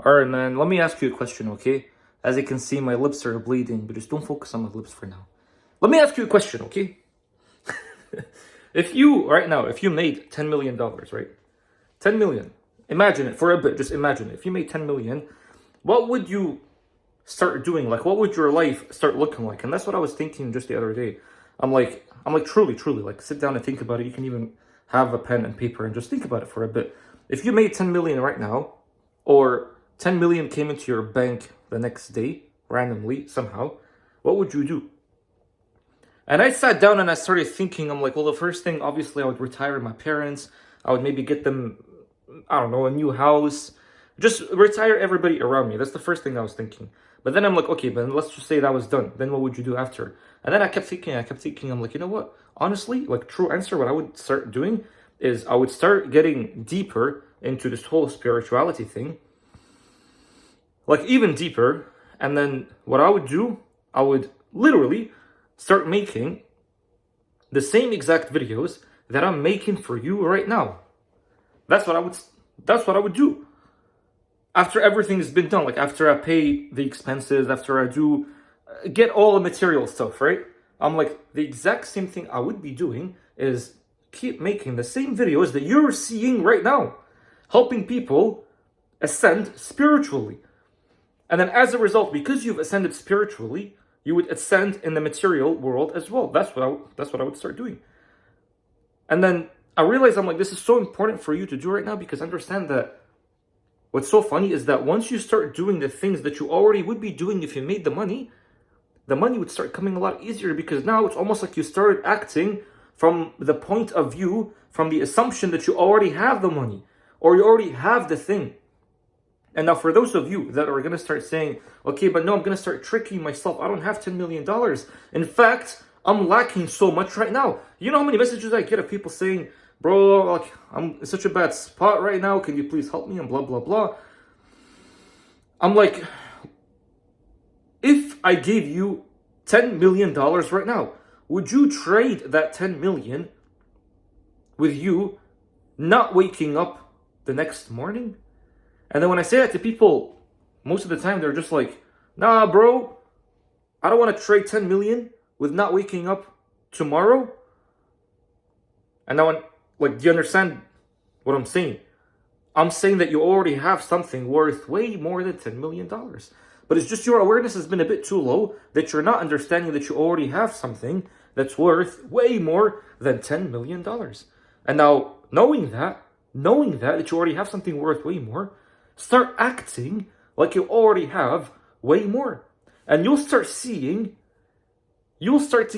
Alright, man, let me ask you a question, okay? As you can see, my lips are bleeding, but just don't focus on my lips for now. Let me ask you a question, okay? If you, right now, if you made $10 million, right? 10 million. Imagine it for a bit, just imagine it. If you made 10 million, what would you start doing? Like, what would your life start looking like? And that's what I was thinking just the other day. I'm like, truly, like, sit down and think about it. You can even have a pen and paper and just think about it for a bit. If you made 10 million right now, or 10 million came into your bank the next day, randomly, somehow, what would you do? And I sat down and I started thinking, I'm like, well, the first thing, obviously, I would retire my parents. I would maybe get them, I don't know, a new house. Just retire everybody around me. That's the first thing I was thinking. But then I'm like, okay, but let's just say that was done. Then what would you do after? And then I kept thinking, I'm like, you know what? Honestly, like, true answer, what I would start doing is I would start getting deeper into this whole spirituality thing. Like, even deeper. And then what I would do, I would literally start making the same exact videos that I'm making for you right now. That's what I would do. After everything has been done, like after I pay the expenses, after I do get all the material stuff, right? I'm like, the exact same thing I would be doing is keep making the same videos that you're seeing right now, helping people ascend spiritually. And then as a result, because you've ascended spiritually, you would ascend in the material world as well. That's what I would start doing. And then I realized, I'm like, this is so important for you to do right now, because understand that what's so funny is that once you start doing the things that you already would be doing if you made the money would start coming a lot easier, because now it's almost like you started acting from the point of view, from the assumption that you already have the money or you already have the thing. And now for those of you that are going to start saying, okay, but no, I'm going to start tricking myself. I don't have $10 million. In fact, I'm lacking so much right now. You know how many messages I get of people saying, bro, like, I'm in such a bad spot right now. Can you please help me? And blah, blah, blah. I'm like, if I gave you $10 million right now, would you trade that 10 million with you not waking up the next morning? And then when I say that to people, most of the time they're just like, nah, bro, I don't want to trade 10 million with not waking up tomorrow. And now, like, do you understand what I'm saying? I'm saying that you already have something worth way more than $10 million. But it's just your awareness has been a bit too low that you're not understanding that you already have something that's worth way more than $10 million. And now, knowing that you already have something worth way more, start acting like you already have way more. And you'll start to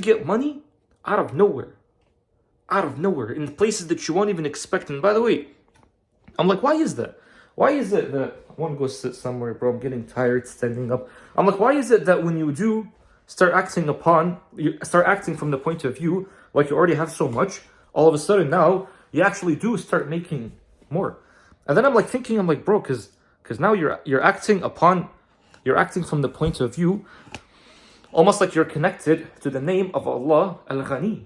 get money out of nowhere, in places that you won't even expect. And by the way, I'm like, why is that? Why is it that I want to go sit somewhere, bro? I'm getting tired standing up. I'm like, why is it that when you do start acting from the point of view like you already have so much, all of a sudden now you actually do start making more? And then I'm like thinking, I'm like, bro, because now you're acting from the point of view almost like you're connected to the name of Allah, Al-Ghani.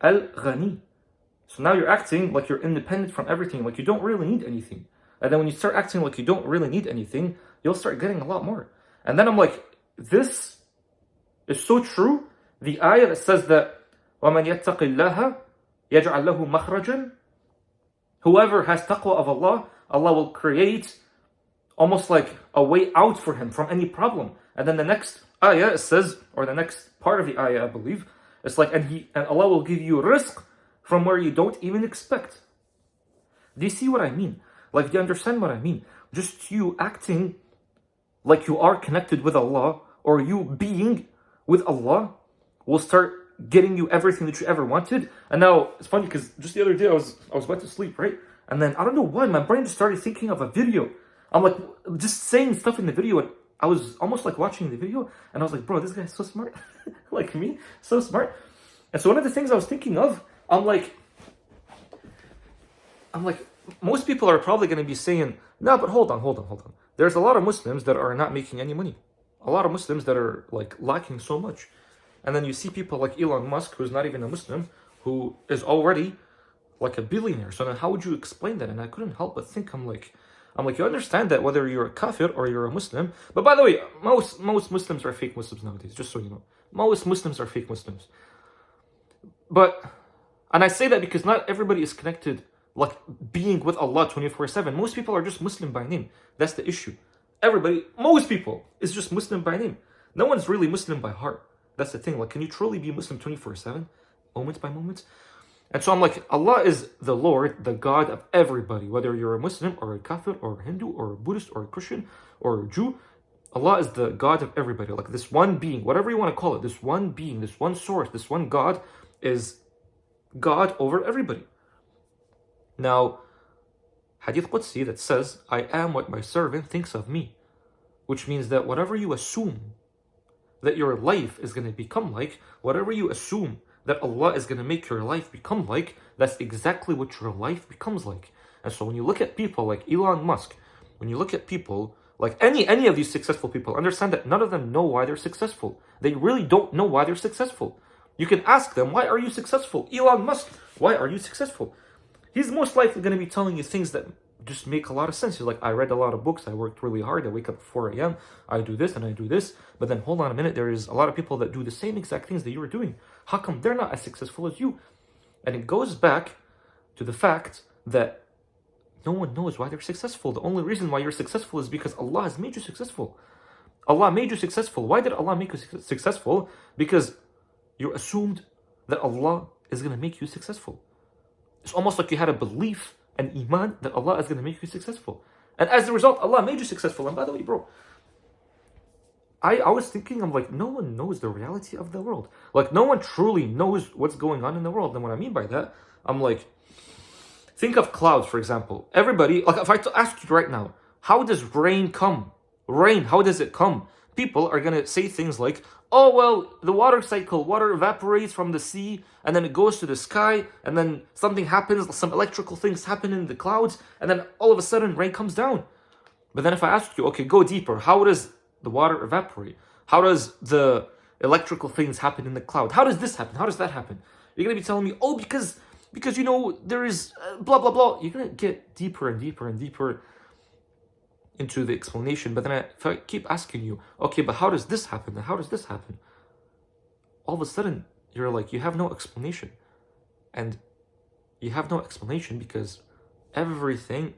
Al-Ghani. So now you're acting like you're independent from everything, like you don't really need anything. And then when you start acting like you don't really need anything, you'll start getting a lot more. And then I'm like, this is so true. The ayah that says that وَمَنْ يَتَّقِ اللَّهَ يَجْعَلْ لَهُ مَخْرَجًا. Whoever has taqwa of Allah, Allah will create almost like a way out for him from any problem. And then the next ayah it says, or the next part of the ayah, I believe, it's like, and Allah will give you rizq from where you don't even expect. Do you see what I mean? Like, do you understand what I mean? Just you acting like you are connected with Allah, or you being with Allah, will start getting you everything that you ever wanted. And now it's funny because just the other day I was about to sleep, right? And then I don't know why my brain just started thinking of a video. I'm like just saying stuff in the video, and I was almost like watching the video, and I was like, bro, this guy's so smart. Like me, so smart. And so one of the things I was thinking of, I'm like, most people are probably going to be saying, no, but hold on. There's a lot of Muslims that are not making any money. A lot of Muslims that are like lacking so much. And then you see people like Elon Musk, who's not even a Muslim, who is already like a billionaire. So then how would you explain that? And I couldn't help but think, I'm I'm like, you understand that whether you're a kafir or you're a Muslim. But by the way, most Muslims are fake Muslims nowadays, just so you know. Most Muslims are fake Muslims. But, and I say that because not everybody is connected, like being with Allah 24/7. Most people are just Muslim by name. That's the issue. Most people is just Muslim by name. No one's really Muslim by heart. That's the thing. Like, can you truly be Muslim 24/7, moment by moment? And so I'm like, Allah is the Lord, the God of everybody, whether you're a Muslim or a Kafir or a Hindu or a Buddhist or a Christian or a Jew. Allah is the God of everybody. Like this one being, whatever you want to call it, this one being, this one source, this one God is God over everybody. Now, Hadith Qudsi that says, I am what my servant thinks of me. Which means that whatever you assume that your life is going to become like, whatever you assume that Allah is going to make your life become like, that's exactly what your life becomes like. And so when you look at people like Elon Musk, when you look at people like any of these successful people, understand that none of them know why they're successful. They really don't know why they're successful. You can ask them, why are you successful? Elon Musk, why are you successful? He's most likely going to be telling you things that just make a lot of sense. He's like, I read a lot of books, I worked really hard, I wake up at 4 a.m., I do this and I do this. But then hold on a minute, there is a lot of people that do the same exact things that you were doing. How come they're not as successful as you? And it goes back to the fact that no one knows why they're successful. The only reason why you're successful is because Allah has made you successful. Allah made you successful. Why did Allah make you successful? Because you assumed that Allah is going to make you successful. It's almost like you had a belief and iman that Allah is going to make you successful. And as a result, Allah made you successful. And by the way, bro, I was thinking, I'm like, no one knows the reality of the world. Like, no one truly knows what's going on in the world. And what I mean by that, I'm like, think of clouds, for example. Everybody, like if I ask you right now, how does rain come? Rain, how does it come? People are going to say things like, oh, well, the water cycle, water evaporates from the sea, and then it goes to the sky, and then something happens, some electrical things happen in the clouds, and then all of a sudden rain comes down. But then if I ask you, okay, go deeper, how does the water evaporate? How does the electrical things happen in the cloud? How does this happen? How does that happen? You're going to be telling me, oh, because you know, there is blah, blah, blah. You're going to get deeper and deeper and deeper into the explanation. But then if I keep asking you, okay, but how does this happen? And how does this happen? All of a sudden, you're like, you have no explanation. And you have no explanation because everything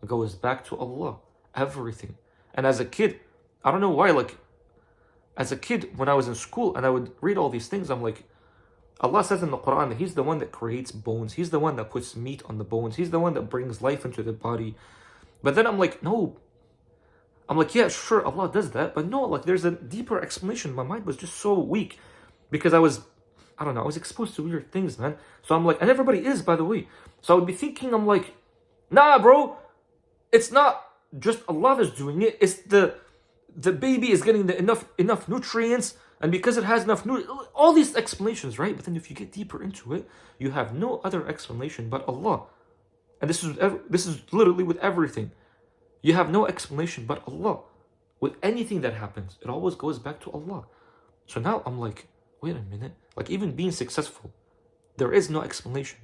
goes back to Allah. Everything. And as a kid, I don't know why, like, as a kid, when I was in school and I would read all these things, I'm like, Allah says in the Quran that He's the one that creates bones. He's the one that puts meat on the bones. He's the one that brings life into the body. But then I'm like, no. I'm like, yeah, sure, Allah does that. But no, like, there's a deeper explanation. My mind was just so weak because I was exposed to weird things, man. So I'm like, and everybody is, by the way. So I would be thinking, I'm like, nah, bro, it's not just Allah that's doing it. It's the baby is getting enough nutrients, and because it has enough all these explanations, right? But then if you get deeper into it, you have no other explanation but Allah. And this is literally with everything. You have no explanation but Allah. With anything that happens, it always goes back to Allah. So now I'm like, wait a minute. Like, even being successful, there is no explanation.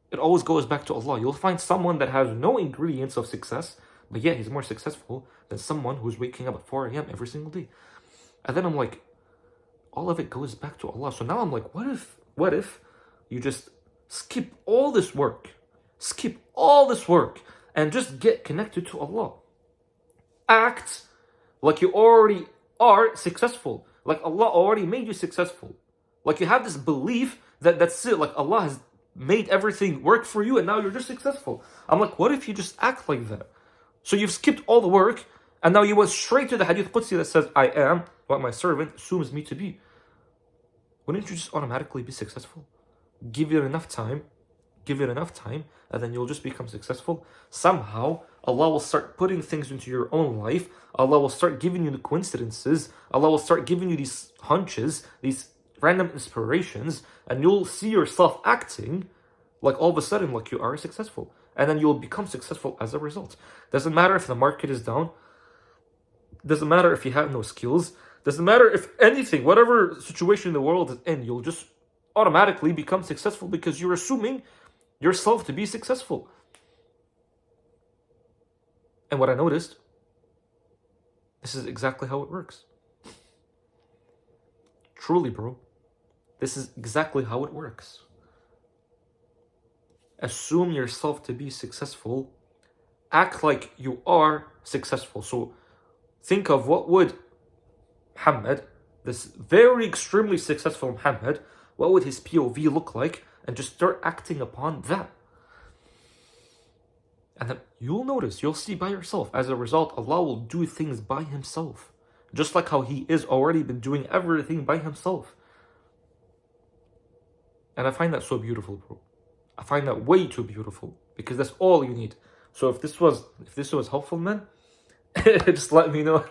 It always goes back to Allah. You'll find someone that has no ingredients of success, but yeah, he's more successful than someone who's waking up at 4 a.m. every single day. And then I'm like, all of it goes back to Allah. So now I'm like, what if you just skip all this work, and just get connected to Allah? Act like you already are successful, like Allah already made you successful. Like you have this belief that that's it, like Allah has made everything work for you and now you're just successful. I'm like, what if you just act like that? So you've skipped all the work and now you went straight to the Hadith Qudsi that says, I am what my servant assumes me to be. Wouldn't you just automatically be successful? Give it enough time, and then you'll just become successful. Somehow, Allah will start putting things into your own life. Allah will start giving you the coincidences. Allah will start giving you these hunches, these random inspirations, and you'll see yourself acting like all of a sudden like you are successful. And then you'll become successful as a result. Doesn't matter if the market is down. Doesn't matter if you have no skills. Doesn't matter if anything, whatever situation the world is in, you'll just automatically become successful because you're assuming yourself to be successful. And what I noticed, this is exactly how it works. Truly, bro. This is exactly how it works. Assume yourself to be successful. Act like you are successful. So think of what would Muhammad, this very extremely successful Muhammad, what would his POV look like? And just start acting upon that. And then you'll notice, you'll see by yourself. As a result, Allah will do things by Himself. Just like how He is already been doing everything by Himself. And I find that so beautiful, bro. I find that way too beautiful. Because that's all you need. So if this was helpful, man, just let me know.